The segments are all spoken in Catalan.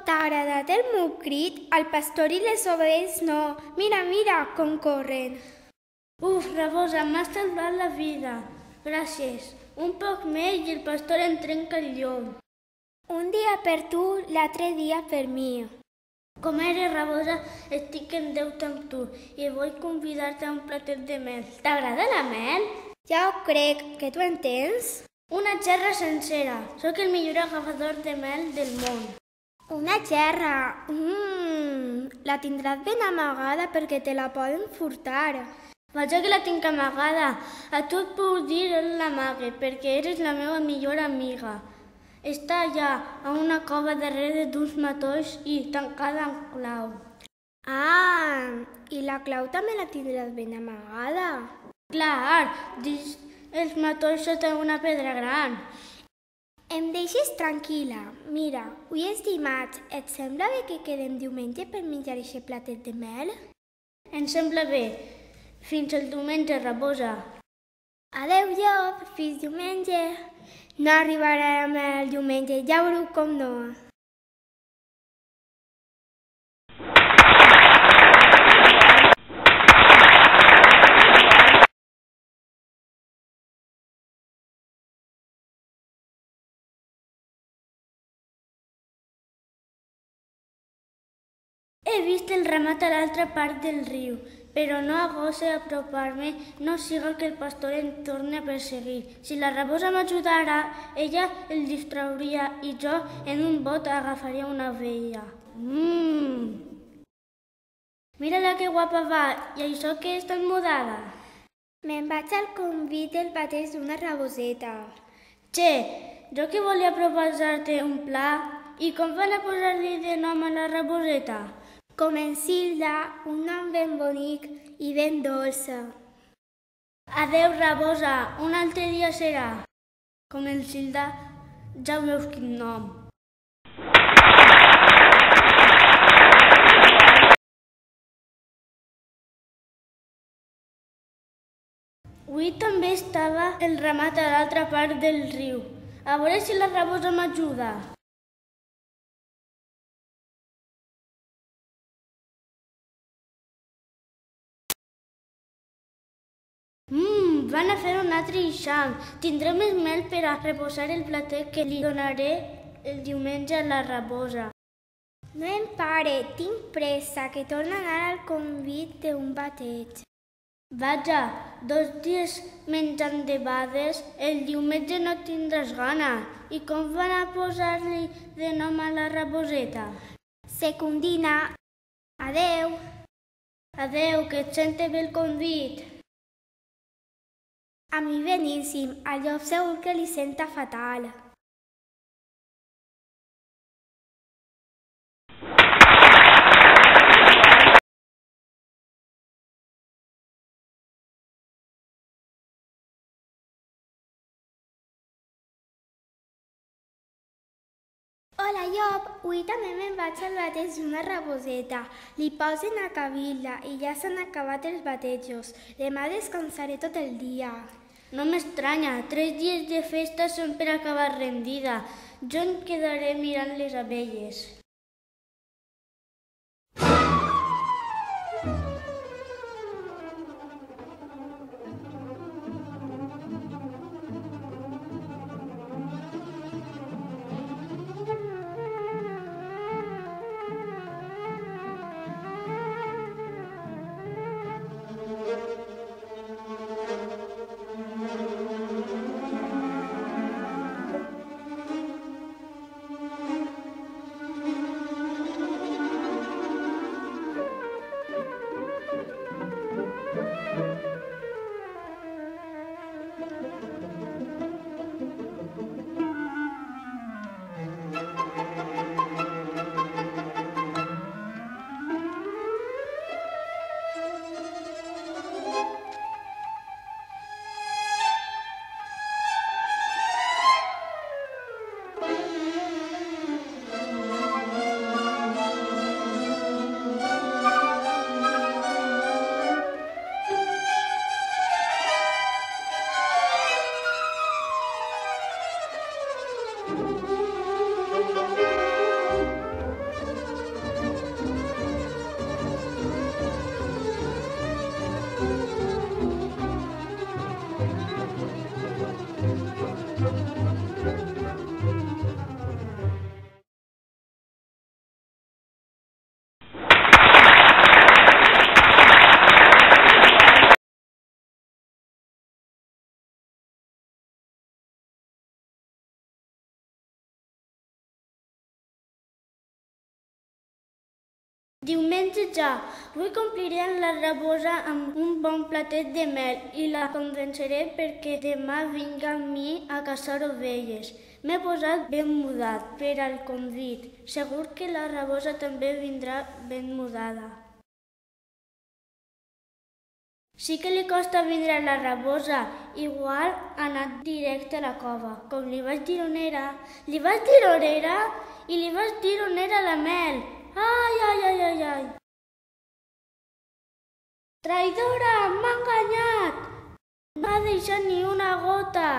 T'ha agradat el meu crit? El pastor i les ovelles no. Mira, mira, com corren. Uf, Rabosa, m'has salvat la vida. Gràcies. Un poc més i el pastor em trenca el llom. Un dia per tu, l'altre dia per mi. Com eres, Rabosa, estic en deute amb tu i vull convidar-te a un platet de mel. T'agrada la mel? Ja ho crec, que tu entens? Una gerra sencera. Soc el millor agafador de mel del món. Una gerra? La tindràs ben amagada perquè te la poden furtar. Vaja que la tinc amagada. A tu et puc dir on l'amague, perquè eres la meva millor amiga. Està allà, a una cova darrere d'uns matolls i tancada amb clau. Ah, i la clau també la tindràs ben amagada. Clar, dins els matolls sota una pedra gran. Em deixes tranquil·la. Mira, avui és dimarts. Et sembla bé que quedem diumenge per menjar aquest platet de mel? Em sembla bé. Fins el diumenge, Rabosa. Adeu, llop. Fins diumenge. No arribarà el diumenge, ja veureu com no. He vist el ramat a l'altra part del riu, però no goso apropar-me, no siga que el pastor em torni a perseguir. Si la Rabosa m'ajudara, ella el distrauria i jo en un bot agafaria una ovella. Mira-la que guapa va, i això que és tan mudada. Me'n vaig al convit del pateix d'una raboseta. Che, jo que volia proposar-te un pla, i com van a posar-li de nom a la raboseta? Com en Silda, un nom ben bonic, i ben dolça. Adeu, rabosa, un altre dia serà. Com el Silda, ja veus quin nom. Avui també estava el ramat a l'altra part del riu. A veure si la rabosa m'ajuda. Van a fer un altre eixam. Tindré més mel per a reposar el platet que li donaré el diumenge a la rabosa. No em pare, tinc pressa, que torna a anar al convit d'un bateig. Vaja, 2 dies menjant debades, el diumenge no tindràs gana. I com van a posar-li de nom a la raboseta? Secundina, adeu. Adeu, que et sente bé el convit. A mi beníssim, al llop segur que li senta fatal. Hola, llop! Avui també me'n vaig al bateig d'una raboseta. Li posen a cabil·la i ja s'han acabat els batejos. Demà descansaré tot el dia. No m'estranya, 3 dies de festa són per acabar rendida. Jo em quedaré mirant les abelles. Diumenge ja. Avui compliré amb la rabosa amb un bon platet de mel i la convenceré perquè demà vinga amb mi a caçar ovelles. M'he posat ben mudat per al convit. Segur que la rabosa també vindrà ben mudada. Sí que li costa vindre a la rabosa. Igual ha anat directe a la cova. Com li vaig dir on era, i li vaig dir on era la mel. Ai, ai, ai, ai, ai. Traïdora, m'ha enganyat. No ha deixat ni una gota.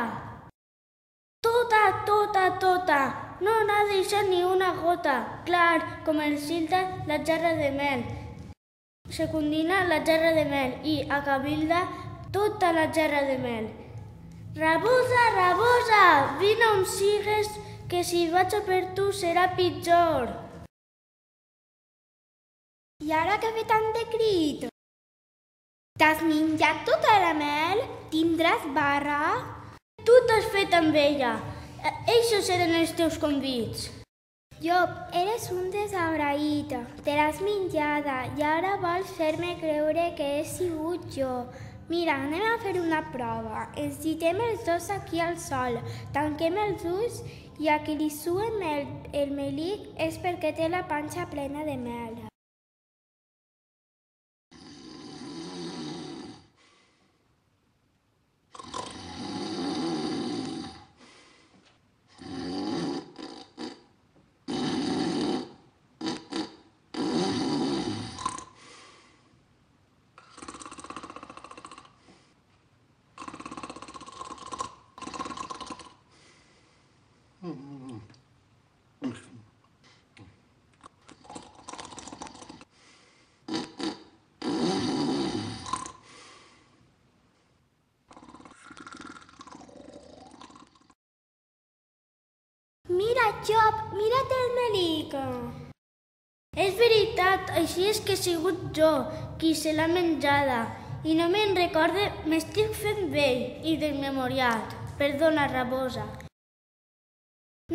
Tota. No n'ha deixat ni una gota. Clar, com el Silda, la jarra de mel. Secundina, la jarra de mel. I a cabilda, tota la jarra de mel. Rabosa, vine on sigues, que si vaig a per tu serà pitjor. I ara que ve tant de crit? T'has menjat tota la mel? Tindràs barra? Tu t'has fet amb ella. Eixos eren els teus convits. Llop, eres un desagraït. Te l'has menjada i ara vols fer-me creure que he sigut jo. Mira, anem a fer una prova. Ens gitem els dos aquí al sol, tanquem els ulls i a qui li suem el melic és perquè té la panxa plena de mel. Job, mira't el melica. És veritat, així és que he sigut jo qui se l'ha menjada. I no me'n recorde, m'estic fent vell i desmemoriat. Perdona, rabosa.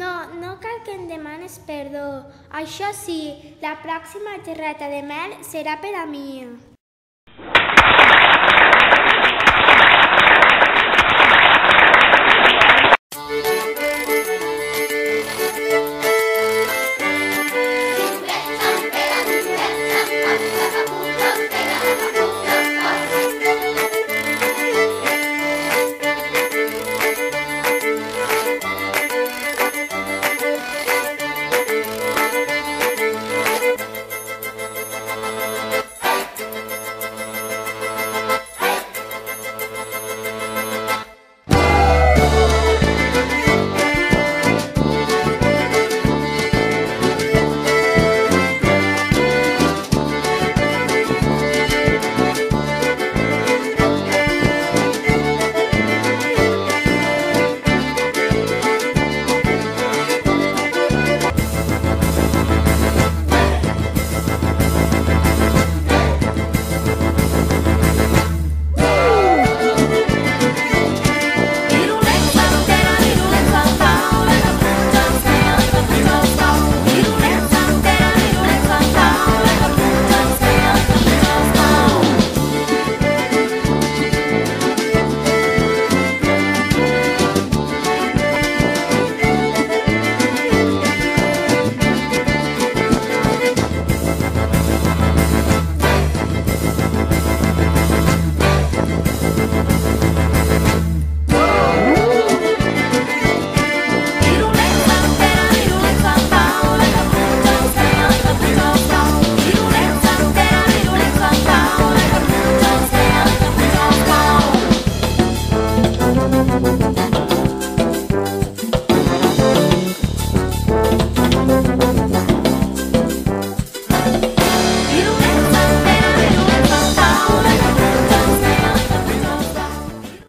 No cal que em demanes perdó. Això sí, la pròxima gerreta de mel serà per a mi.